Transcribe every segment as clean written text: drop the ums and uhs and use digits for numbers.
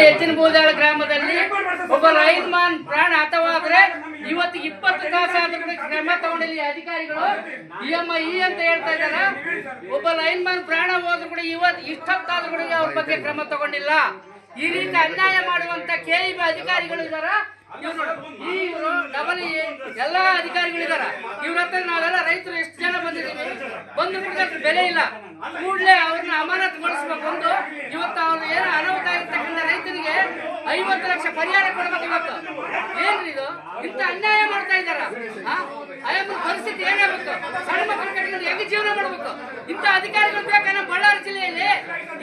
ಹೆಚ್ಚಿನ ಬೋದಾಳ ಗ್ರಾಮದಲ್ಲಿ ಒಬ್ಬ ಲೈನ್ ಮ್ಯಾನ್ ಪ್ರಾಣ ಹತವಾದ್ರೆ ಇವತ್ತು 20 ತಾಸಾದ್ರೂ ಕ್ರಮ ತಗೊಂಡಿಲ್ಲ ಅಧಿಕಾರಿಗಳು. EMI ಅಂತ ಹೇಳ್ತಾ ಇದಾರ. ಒಬ್ಬ ಲೈನ್ ಮ್ಯಾನ್ ಪ್ರಾಣ ಹೋದ್ರು ಕೂಡ ಇವತ್ತು ಇಷ್ಟೊತ್ತಾದ್ರೂ ಕೂಡ ಅವ್ರ ಬಗ್ಗೆ ಕ್ರಮ ತಗೊಂಡಿಲ್ಲ. ಈ ರೀತಿ ಅನ್ಯಾಯ ಮಾಡುವಂತ KEB ಅಧಿಕಾರಿಗಳು ಇದಾರ. ಇವರು ಡಬಲ್ ಎಲ್ಲಾ ಅಧಿಕಾರಿಗಳಿದಾರ. ಇವ್ರ ಹತ್ರ ನಾವೆಲ್ಲ ರೈತರು ಎಷ್ಟು ಜನ ಬಂದಿದ್ದೀವಿ, ಬಂದು ಬಿಟ್ಟರೆ ಬೆಲೆ ಇಲ್ಲ. ಕೂಡಲೇ ಅವ್ರನ್ನ ಅಮಾನತುಗೊಳಿಸ್ಬೇಕು. ಒಂದು ಇವತ್ತು ಅವ್ರು ಏನು ಅನಾಹುತ ಆಗಿರ್ತಕ್ಕಂಥ ರೈತರಿಗೆ 50 ಲಕ್ಷ ಪರಿಹಾರ ಕೊಡ್ಬೇಕು. ಇವತ್ತು ಏನ್ರಿ ಇದು? ಇಂಥ ಅನ್ಯಾಯ ಮಾಡ್ತಾ ಇದಾರ. ಪರಿಸ್ಥಿತಿ ಏನಾಗಬೇಕು? ಸಣ್ಣ ಮಕ್ಕಳ ಕಡೆಗೆ ಹೆಂಗೆ ಜೀವನ ಮಾಡ್ಬೇಕು? ಇಂಥ ಅಧಿಕಾರಿಗಳು ಬೇಕಾ ನಮ್ಮ ಬಳ್ಳಾರಿ ಜಿಲ್ಲೆಯಲ್ಲಿ?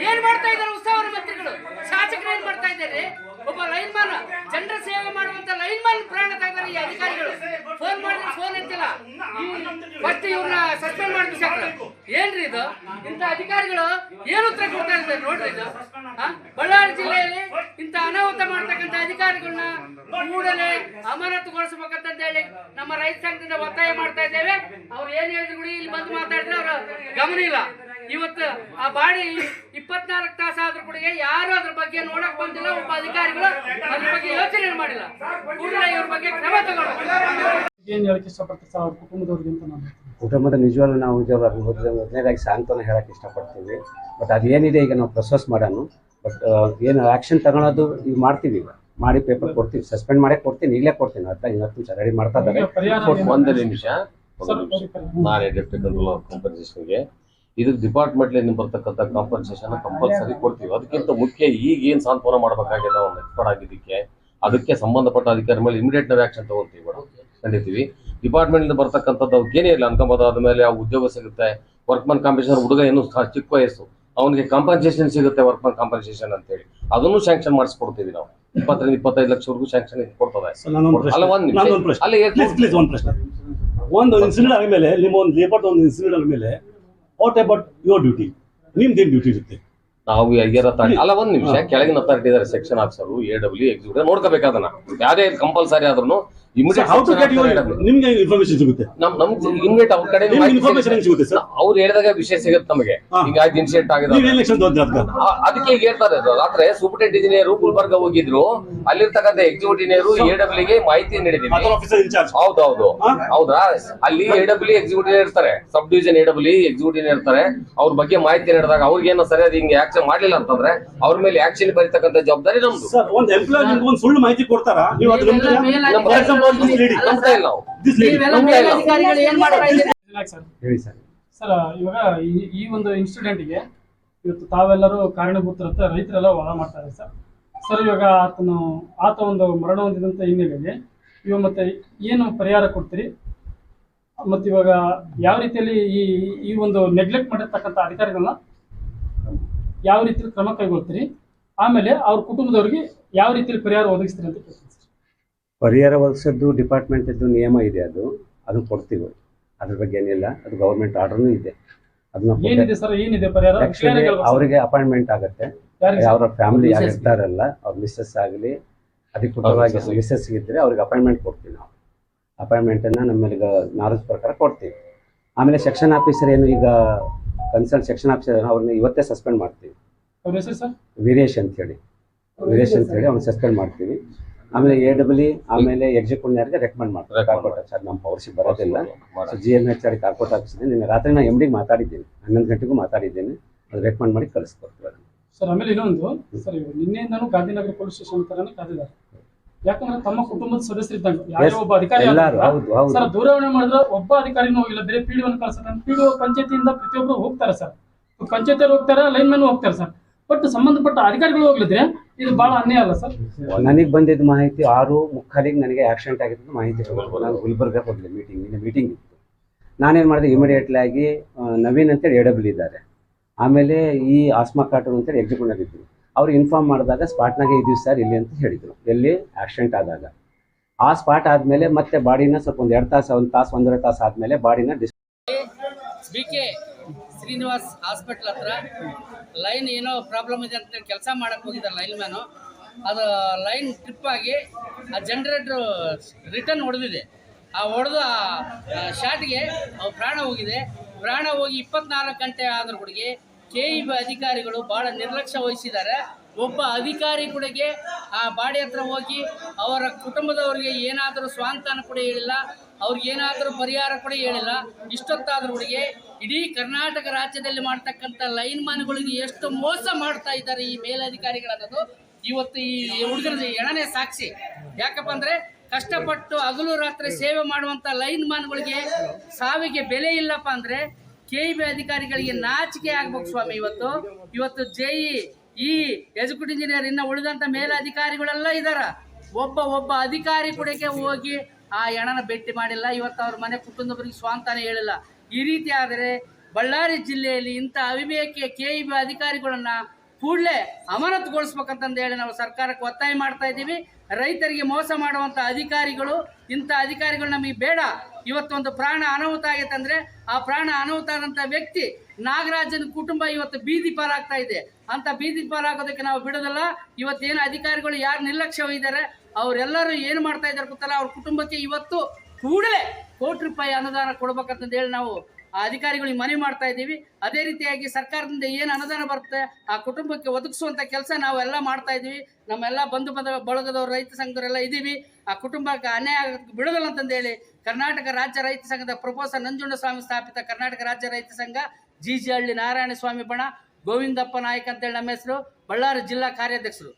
ಏನ್ ಮಾಡ್ತಾ ಇದಾರೆ ಉತ್ಸವ ಮಂತ್ರಿಗಳು, ಶಾಸಕರು ಏನ್ ಮಾಡ್ತಾ ಇದ್ದಾರೆ? ಒಬ್ಬ ಲೈನ್ ಮ್ಯಾನ್, ಜನರ ಸೇವೆ ಮಾಡುವಂತ ಲೈನ್ ಮ್ಯಾನ್ ಪ್ರಾಣ ತೆಗೆದಾರೆ ಈ ಅಧಿಕಾರಿಗಳು. ಫೋನ್ ಮಾಡಿದ್ರೆ ಫೋನ್ ಎತ್ತಿಲ್ಲ. ಫಸ್ಟ್ ಇವ್ರನ್ನ ಸಸ್ಪೆಂಡ್ ಮಾಡ್ಬೇಕು. ಏನ್ರಿ ಇದು? ಇಂಥ ಅಧಿಕಾರಿಗಳು ಏನು ಉತ್ತರ ಕೊಡ್ತಾ ಇದ್ದಾರೆ ನೋಡ್ರಿ ಇದು. ಬಳ್ಳಾರಿ ಜಿಲ್ಲೆಯಲ್ಲಿ ಇಂಥ ಅನಾಹುತ ಮಾಡ್ತಕ್ಕಂಥ ಅಧಿಕಾರಿಗಳನ್ನ ಕೂಡಲೇ ಅಮಾನತುಗೊಳಿಸಬೇಕಂತ ಹೇಳಿ ನಮ್ಮ ರೈತ ಸಂಘದಿಂದ ಒತ್ತಾಯ ಮಾಡ್ತಾ ಇದ್ದೇವೆ. ಅವ್ರು ಏನ್ ಹೇಳಿದ್ರು ಕೂಡ ಇಲ್ಲಿ ಬಂದು ಮಾತಾಡಿದ್ರೆ ಅವ್ರ ಗಮನ ಇಲ್ಲ. ಇವತ್ತು ಆ ಬಾಡಿ 24 ತಾಸಾದ್ರೂ ಕೂಡ ಯಾರು ಅದ್ರ ಬಗ್ಗೆ ನೋಡಕ್ ಬಂದಿಲ್ಲ. ಒಬ್ಬ ಅಧಿಕಾರಿಗಳು ಅದ್ರ ಬಗ್ಗೆ ಯೋಚನೆ ಮಾಡಿಲ್ಲ. ಕೂಡಲೇ ಇವ್ರ ಬಗ್ಗೆ ಕ್ರಮ ತಗೊಳ್ಬೇಕು. ಏನ್ ಹೇಳಕ್ ಇಷ್ಟಪಡ್ತೀವಿ ಸರ್ ಅವ್ರ ಕುಟುಂಬದವ್ರಿಗೆ ಅಂತ? ನಾನು ಕುಟುಂಬದ ನಿಜವಾಗ್ಲೂ ನಾವು ಮೊದಲನೇದಾಗಿ ಸಾಂತ್ವನ ಹೇಳಕ್ ಇಷ್ಟಪಡ್ತೀವಿ. ಬಟ್ ಅದೇನಿದೆ ಈಗ ನಾವು ಪ್ರೊಸೆಸ್ ಮಾಡೋಣ. ಬಟ್ ಏನು ಆಕ್ಷನ್ ತಗೊಳೋದು ಈಗ ಮಾಡ್ತೀವಿ. ಈಗ ಮಾಡಿ ಪೇಪರ್ ಕೊಡ್ತೀವಿ, ಸಸ್ಪೆಂಡ್ ಮಾಡೇ ಕೊಡ್ತೀನಿ, ಈಗಲೇ ಕೊಡ್ತೀನಿ. 10-20 ನಿಮಿಷ ರೆಡಿ ಮಾಡ್ತಾ ಇದ್ದಾರೆ. ಒಂದು ನಿಮಿಷ ನಾನೇ ಡೆಪ್ಟಿ ಕಂಟ್ರೋಲರ್ ಕಾಂಪನ್ಸೇಷನ್ಗೆ ಇದಕ್ಕೆ ಡಿಪಾರ್ಟ್ಮೆಂಟ್ಲಿಂದ ಬರ್ತಕ್ಕಂಥ ಕಾಂಪನ್ಸೇಷನ್ ಕಂಪಲ್ಸರಿ ಕೊಡ್ತೀವಿ. ಅದಕ್ಕಿಂತ ಮುಖ್ಯ ಈಗ ಏನು ಸಾಂತ್ವನ ಮಾಡಬೇಕಾಗಿದೆ ಒಂದು ಎಕ್ಸ್ಪರ್ಟ್ ಆಗಿದ್ದಕ್ಕೆ ಅದಕ್ಕೆ ಸಂಬಂಧಪಟ್ಟ ಅಧಿಕಾರಿ ಮೇಲೆ ಇಮಿಡಿಯೇಟ್ ನಾವು ಆಕ್ಷನ್ ತಗೊಳ್ತೀವಿ ಮೇಡಮ್, ಖಂಡಿತೀವಿ. ಡಿಪಾರ್ಟ್ಮೆಂಟ್ನಿಂದ ಬರ್ತಕ್ಕಂಥದ್ದು ಅವ್ರಿಗೆ ಏನೇ ಇಲ್ಲ ಅನ್ಕೊಂಬೋದಾದ್ಮೇಲೆ ಆ ಉದ್ಯೋಗ ಸಿಗುತ್ತೆ. ವರ್ಕ್ಮನ್ ಕಾಂಪನ್ಸೇಷನ್ ಹುಡುಗ ಏನು ಚಿಕ್ಕ ವಯಸ್ಸು, ಅವನಿಗೆ ಕಾಂಪನ್ಸೇಷನ್ ಸಿಗುತ್ತೆ ವರ್ಕ್ಮನ್ ಕಾಂಪನ್ಸೇಷನ್ ಅಂತೇಳಿ ಅದನ್ನು ಸ್ಯಾಂಕ್ಷನ್ ಮಾಡಿಸ್ಕೊಡ್ತೀವಿ ನಾವು. 20-25 ಲಕ್ಷವರೆಗೂ ಸ್ಯಾಂಕ್ಷನ್ ಕೊಡ್ತದೆ. ಅಲ್ಲ ಒಂದು ಪ್ರಶ್ನೆ, ಒಂದು ಇನ್ಸಿಡೆಂಟ್ ಆದ್ಮೇಲೆ ನಿಮ್ಮ ಒಂದು ಲೇಬರ್ ಒಂದು ಇನ್ಸಿಡೆಂಟ್ ಆದ್ಮೇಲೆ ವಾಟ್ ಅಬೌಟ್ ಯುವರ್ ಡ್ಯೂಟಿ? ನಿಮ್ದೇನು ಡ್ಯೂಟಿ ಇರುತ್ತೆ? ನಾವು ಅಲ್ಲ ಒಂದ್ ನಿಮಿಷ, ಕೆಳಗಿನ ಅಥಾರಿಟಿ ಇದಾರೆ, ಸೆಕ್ಷನ್ ಆಫೀಸರು, AW ಎಕ್ಸಿಕ್ಯೂಟಿವ್ ನೋಡ್ಕೋಬೇಕಾದನ್ನ. ಯಾರೇ ಕಂಪಲ್ಸರಿ ಆದ್ರೂ ನಿಮ್ಗೆ ಇನ್ಫಾರ್ಮೇಶನ್ ಸಿಗುತ್ತೆ. ಇಮಿಡಿಯೇಟ್ ಅವ್ರ ಕಡೆ ಇನ್ಫಾರ್ಮೇಶನ್ ಸಿಗುತ್ತೆ ಸರ್. ಅವ್ರು ಹೇಳಿದಾಗ ವಿಷಯ ಸಿಗುತ್ತೆ ನಮಗೆ. ಹಿಂಗಾಗಿ ಇನ್ಸಿಡೆಂಟ್ ಆಗಿದೆ ಅದಕ್ಕೆ ಈಗ ಹೇಳ್ತಾರೆ. ರಾತ್ರಿ ಸೂಪರ್ಟೆಂಟ್ ಇಂಜಿನಿಯರ್ ಗುಲ್ಬರ್ಗ ಹೋಗಿದ್ರು, ಅಲ್ಲಿರ್ತಕ್ಕಂಥ ಎಕ್ಸಿಕ್ಯೂಟಿವ್ ಇಂಜಿನಿಯರ್ AW ಮಾಹಿತಿ ನೀಡಿದೀವಿ. ಹೌದೌದು ಹೌದಾ, ಅಲ್ಲಿ AW ಎಕ್ಸಿಕ್ಯೂಟಿವ್ ಇರ್ತಾರೆ, ಸಬ್ ಡಿವಿಷನ್ AW ಎಕ್ಸಿಕ್ಯೂಟಿವ್ ಇರ್ತಾರೆ. ಅವ್ರ ಬಗ್ಗೆ ಮಾಹಿತಿ ನೀಡಿದಾಗ ಅವ್ರಿಗೇನು ಸರಿಯಾದ ಹಿಂಗೆ ಆಕ್ಷನ್ ಮಾಡ್ಲಿಲ್ಲ ಅಂತಂದ್ರೆ ಅವ್ರ ಮೇಲೆ ಆಕ್ಷನ್ ಬರೀತಕ್ಕಂಥ ಜವಾಬ್ದಾರಿ ನಮ್ದು. ಒಂದು ಎಂಪ್ಲಾಯ್ ಒಂದು ಸುಳ್ಳು ಮಾಹಿತಿ ಕೊಡ್ತಾರಾ ನೀವು? ಸರ್ ಇವಾಗ ಈ ಒಂದು ಇನ್ಸಿಡೆಂಟ್ಗೆ ಇವತ್ತು ತಾವೆಲ್ಲರೂ ಕಾರಣಭೂತರಂತ ರೈತರೆಲ್ಲ ವಾದ ಮಾಡ್ತಾರೆ ಸರ್. ಸರ್ ಇವಾಗ ಆತ ಒಂದು ಮರಣ ಹೊಂದಿದಂತ ಹಿನ್ನೆಲೆಯಲ್ಲಿ ಇವಾಗ ಮತ್ತೆ ಏನು ಪರಿಹಾರ ಕೊಡ್ತೀರಿ? ಮತ್ತೆ ಇವಾಗ ಯಾವ ರೀತಿಯಲ್ಲಿ ಈ ಒಂದು ನೆಗ್ಲೆಕ್ಟ್ ಮಾಡಿರ್ತಕ್ಕಂಥ ಅಧಿಕಾರಿಗಳನ್ನ ಯಾವ ರೀತಿಯಲ್ಲಿ ಕ್ರಮ ಕೈಗೊಳ್ತೀರಿ? ಆಮೇಲೆ ಅವ್ರ ಕುಟುಂಬದವ್ರಿಗೆ ಯಾವ ರೀತಿಯಲ್ಲಿ ಪರಿಹಾರ ಒದಗಿಸ್ತೀರಿ ಅಂತ ಕೇಳ್ತೀನಿ ಸರ್. ಪರಿಹಾರ ಒದಗಿಸೋದು ಡಿಪಾರ್ಟ್ಮೆಂಟದ್ದು ನಿಯಮ ಇದೆ, ಅದನ್ನು ಕೊಡ್ತೀವಿ. ಅದ್ರ ಬಗ್ಗೆ ಏನಿಲ್ಲ, ಅದು ಗೌರ್ಮೆಂಟ್ ಆರ್ಡರ್ನೂ ಇದೆ. ಏನಿದೆ ಸರ್, ಏನಿದೆ ಪರಿಹಾರ? ಅವರಿಗೆ ಅಪಾಯಿಂಟ್ಮೆಂಟ್ ಆಗುತ್ತೆ. ಅವರ ಫ್ಯಾಮಿಲಿ ಯಾರು ಇರ್ತಾರಲ್ಲ, ಅವ್ರ ಮಿಸ್ಸಸ್ ಆಗಲಿ ಅಧಿಕೃತವಾಗಿ ಮಿಸ್ಸಸ್ ಇದ್ರೆ ಅವ್ರಿಗೆ ಅಪಾಯಿಂಟ್ಮೆಂಟ್ ಕೊಡ್ತೀವಿ. ನಾವು ಅಪಾಯಿಂಟ್ಮೆಂಟನ್ನು ನಮ್ಮಲ್ಲಿ ನಾಲೆಜ್ ಪ್ರಕಾರ ಕೊಡ್ತೀವಿ. ಆಮೇಲೆ ಸೆಕ್ಷನ್ ಆಫೀಸರ್ ಏನು ಈಗ ಕನ್ಸಲ್ಟ್ ಸೆಕ್ಷನ್ ಆಫೀಸರ್ ಅವ್ರನ್ನ ಇವತ್ತೇ ಸಸ್ಪೆಂಡ್ ಮಾಡ್ತೀವಿ. ಅವ್ರ ಹೆಸರು ಸರ್ ವೀರೇಶ್ ಅಂತ ಹೇಳಿ ಅವ್ನು ಸಸ್ಪೆಂಡ್ ಮಾಡ್ತೀವಿ. ಆಮೇಲೆ AW ಆಮೇಲೆ ಎಕ್ಸಿಕ್ಯೂಟಿವ್ಗೆ ರೆಕಮೆಂಡ್ ಮಾಡ್ತಾರೆ. ಕಾರ್ಪೊರೇಟ್ ಆಫೀಸರ್ ನಮ್ಮ ಪವರ್ಸಿಗೆ ಬರೋದಿಲ್ಲ. GMHR ಕಾರ್ಪೊರೇಟ್ ಆಫೀಸ್ ಇದೆ. ನಿನ್ನೆ ರಾತ್ರಿ ನಾನು MD ಮಾತಾಡಿದ್ದೀನಿ, 11 ಗಂಟೆಗೂ ಮಾತಾಡಿದ್ದೀನಿ. ಅದು ರೆಕಮೆಂಡ್ ಮಾಡಿ ಕಳಿಸ್ಕೊಡ್ತೀವಿ ಸರ್. ಆಮೇಲೆ ಇನ್ನೊಂದು ಸರ್, ನಿನ್ನೆಯಿಂದನೂ ಗಾಂಧಿನಗರ ಪೊಲೀಸ್ ಸ್ಟೇಷನ್ ತರನೇ ಕಾದಿದ್ದಾರೆ. ಯಾಕಂದ್ರೆ ತಮ್ಮ ಕುಟುಂಬದ ಸದಸ್ಯರಿದ್ದಂಗೆ ಯಾರೋ ಒಬ್ಬ ಅಧಿಕಾರಿ ಸರ್ ದೂರವಾಣಿ ಮಾಡಿದ್ರೆ ಒಬ್ಬ ಅಧಿಕಾರಿನೂ ಹೋಗಿಲ್ಲ, ಬೇರೆ PDO ಕಳ್ತಾರೆ. PDO ಪಂಚಾಯತಿಯಿಂದ ಪ್ರತಿಯೊಬ್ಬರು ಹೋಗ್ತಾರೆ ಸರ್, ಪಂಚಾಯತಿಯವರು ಹೋಗ್ತಾರೆ, ಲೈನ್ ಮ್ಯಾನ್ ಹೋಗ್ತಾರೆ ಸರ್. ಬಟ್ ಸಂಬಂಧಪಟ್ಟ ಅಧಿಕಾರಿಗಳು ಹೋಗ್ಲಿದ್ರೆ ಇದು ಬಹಳ ಅನ್ಯಾಯ ಅಲ್ಲ ಸರ್? ನನಗೆ ಬಂದಿದ್ದ ಮಾಹಿತಿ 6:45 ನನಗೆ ಆಕ್ಸಿಡೆಂಟ್ ಆಗಿದ್ದು ಮಾಹಿತಿ. ನಾನು ಗುಲ್ಬರ್ಗ ಹೋಗಲಿ ಮೀಟಿಂಗ್ ಇತ್ತು. ನಾನೇನು ಮಾಡಿದೆ, ಇಮಿಡಿಯೇಟ್ಲಿ ಆಗಿ ನವೀನ್ ಅಂತೇಳಿ AW ಇದ್ದಾರೆ, ಆಮೇಲೆ ಈ ಆಸ್ಮಾ ಕಾಟೂನ್ ಅಂತೇಳಿ ಎಕ್ಸಿಕ್ಯೂಟಿವ್ ಇದ್ರು. ಅವ್ರು ಇನ್ಫಾರ್ಮ್ ಮಾಡಿದಾಗ ಸ್ಪಾಟ್ನಾಗೆ ಇದ್ದೀವಿ ಸರ್ ಇಲ್ಲಿ ಅಂತ ಹೇಳಿದರು. ಎಲ್ಲಿ ಆಕ್ಸಿಡೆಂಟ್ ಆದಾಗ ಆ ಸ್ಪಾಟ್ ಆದಮೇಲೆ ಮತ್ತೆ ಬಾಡಿನ ಸ್ವಲ್ಪ ಒಂದು 2 ತಾಸು 1 ತಾಸು 1.5 ತಾಸು ಆದಮೇಲೆ ಬಾಡಿನ BK ಶ್ರೀನಿವಾಸ್ ಹಾಸ್ಪಿಟ್ಲ್ ಹತ್ರ ಲೈನ್ ಏನೋ ಪ್ರಾಬ್ಲಮ್ ಇದೆ ಅಂತ ಕೆಲಸ ಮಾಡಕ್ಕೆ ಹೋಗಿದ್ದಾರೆ ಲೈನ್ ಮ್ಯಾನು. ಅದು ಲೈನ್ ಟ್ರಿಪ್ ಆಗಿ ಆ ಜನರೇಟ್ರು ರಿಟರ್ನ್ ಹೊಡೆದಿದೆ. ಆ ಹೊಡೆದು ಆ ಶಾಟ್ಗೆ ಪ್ರಾಣ ಹೋಗಿದೆ. ಪ್ರಾಣ ಹೋಗಿ 24 ಗಂಟೆ ಆದರೂ ಕೂಡ KEB ಅಧಿಕಾರಿಗಳು ಭಾಳ ನಿರ್ಲಕ್ಷ್ಯ ವಹಿಸಿದ್ದಾರೆ. ಒಬ್ಬ ಅಧಿಕಾರಿ ಕೂಡಗೆ ಆ ಬಾಡಿ ಹತ್ರ ಹೋಗಿ ಅವರ ಕುಟುಂಬದವರಿಗೆ ಏನಾದರೂ ಸ್ವಾಂತನ ಕೂಡ ಹೇಳಿಲ್ಲ, ಅವ್ರಿಗೆ ಏನಾದರೂ ಪರಿಹಾರ ಕೂಡ ಹೇಳಿಲ್ಲ. ಇಷ್ಟೊತ್ತಾದ್ರೂ ಹುಡುಗಿ ಇಡೀ ಕರ್ನಾಟಕ ರಾಜ್ಯದಲ್ಲಿ ಮಾಡ್ತಕ್ಕಂಥ ಲೈನ್ ಮ್ಯಾನ್ಗಳಿಗೆ ಎಷ್ಟು ಮೋಸ ಮಾಡ್ತಾ ಇದ್ದಾರೆ ಈ ಮೇಲಧಿಕಾರಿಗಳನ್ನೋದು ಇವತ್ತು ಈ ಹುಡುಗರ ಎಣನೆ ಸಾಕ್ಷಿ. ಯಾಕಪ್ಪ ಅಂದ್ರೆ ಕಷ್ಟಪಟ್ಟು ಹಗಲು ರಾತ್ರಿ ಸೇವೆ ಮಾಡುವಂತ ಲೈನ್ ಮ್ಯಾನ್ಗಳಿಗೆ ಸಾವಿಗೆ ಬೆಲೆ ಇಲ್ಲಪ್ಪ ಅಂದ್ರೆ KEB ಅಧಿಕಾರಿಗಳಿಗೆ ನಾಚಿಕೆ ಆಗ್ಬೇಕು ಸ್ವಾಮಿ. ಇವತ್ತು JE ಎಕ್ಸಿಕ್ಯೂಟಿವ್ ಇಂಜಿನಿಯರ್ ಇನ್ನ ಉಳಿದಂತ ಮೇಲಧಿಕಾರಿಗಳೆಲ್ಲ ಇದಾರ. ಒಬ್ಬ ಅಧಿಕಾರಿ ಕೂಡಕ್ಕೆ ಹೋಗಿ ಆ ಹೆಣನ ಭೇಟಿ ಮಾಡಿಲ್ಲ. ಇವತ್ತು ಅವ್ರ ಮನೆ ಕುಟುಂಬದವರಿಗೆ ಸ್ವಾಂತಾನೆ ಹೇಳಿಲ್ಲ. ಈ ರೀತಿ ಆದರೆ ಬಳ್ಳಾರಿ ಜಿಲ್ಲೆಯಲ್ಲಿ ಇಂಥ ಅವಿವೇಕಿಯ KEB ಅಧಿಕಾರಿಗಳನ್ನ ಕೂಡಲೇ ಅಮಾನತುಗೊಳಿಸ್ಬೇಕಂತಂದು ಹೇಳಿ ನಾವು ಸರ್ಕಾರಕ್ಕೆ ಒತ್ತಾಯ ಮಾಡ್ತಾ ಇದ್ದೀವಿ. ರೈತರಿಗೆ ಮೋಸ ಮಾಡುವಂಥ ಅಧಿಕಾರಿಗಳು, ಇಂಥ ಅಧಿಕಾರಿಗಳು ನಮಗೆ ಬೇಡ. ಇವತ್ತೊಂದು ಪ್ರಾಣ ಅನಾಹುತ ಆಗೈತೆ ಅಂದ್ರೆ ಆ ಪ್ರಾಣ ಅನಾಹುತ ಆದಂಥ ವ್ಯಕ್ತಿ ನಾಗರಾಜನ ಕುಟುಂಬ ಇವತ್ತು ಬೀದಿ ಪಾಲಾಗ್ತಾ ಇದೆ. ಅಂತ ಬೀದಿ ಪಾಲಾಗೋದಕ್ಕೆ ನಾವು ಬಿಡೋದಲ್ಲ. ಇವತ್ತೇನು ಅಧಿಕಾರಿಗಳು ಯಾರು ನಿರ್ಲಕ್ಷ್ಯ ಇದ್ದಾರೆ ಅವರೆಲ್ಲರೂ ಏನು ಮಾಡ್ತಾ ಇದ್ದಾರೆ ಗೊತ್ತಲ್ಲ, ಅವ್ರ ಕುಟುಂಬಕ್ಕೆ ಇವತ್ತು ಕೂಡಲೇ ₹1,00,00,000 ಅನುದಾನ ಕೊಡ್ಬೇಕಂತಂದು ಹೇಳಿ ನಾವು ಆ ಅಧಿಕಾರಿಗಳಿಗೆ ಮನವಿ ಮಾಡ್ತಾ ಇದ್ದೀವಿ. ಅದೇ ರೀತಿಯಾಗಿ ಸರ್ಕಾರದಿಂದ ಏನು ಅನುದಾನ ಬರುತ್ತೆ ಆ ಕುಟುಂಬಕ್ಕೆ ಒದಗಿಸುವಂಥ ಕೆಲಸ ನಾವೆಲ್ಲ ಮಾಡ್ತಾ ಇದ್ದೀವಿ. ನಮ್ಮೆಲ್ಲ ಬಂಧು ಬಳಗದವರು ರೈತ ಸಂಘದವರೆಲ್ಲ ಇದ್ದೀವಿ. ಆ ಕುಟುಂಬಕ್ಕೆ ಅನ್ಯಾಯ ಬಿಡೋದಿಲ್ಲ ಅಂತಂದೇಳಿ ಕರ್ನಾಟಕ ರಾಜ್ಯ ರೈತ ಸಂಘದ ಪ್ರೊಫೆಸರ್ ನಂಜುಂಡಸ್ವಾಮಿ ಸ್ಥಾಪಿತ ಕರ್ನಾಟಕ ರಾಜ್ಯ ರೈತ ಸಂಘ GG ಹಳ್ಳಿ ನಾರಾಯಣ ಸ್ವಾಮಿ ಬಣ ಗೋವಿಂದಪ್ಪ ನಾಯ್ಕ ಅಂತೇಳಿ ನಮ್ಮ ಹೆಸರು, ಬಳ್ಳಾರಿ ಜಿಲ್ಲಾ ಕಾರ್ಯಾಧ್ಯಕ್ಷರು.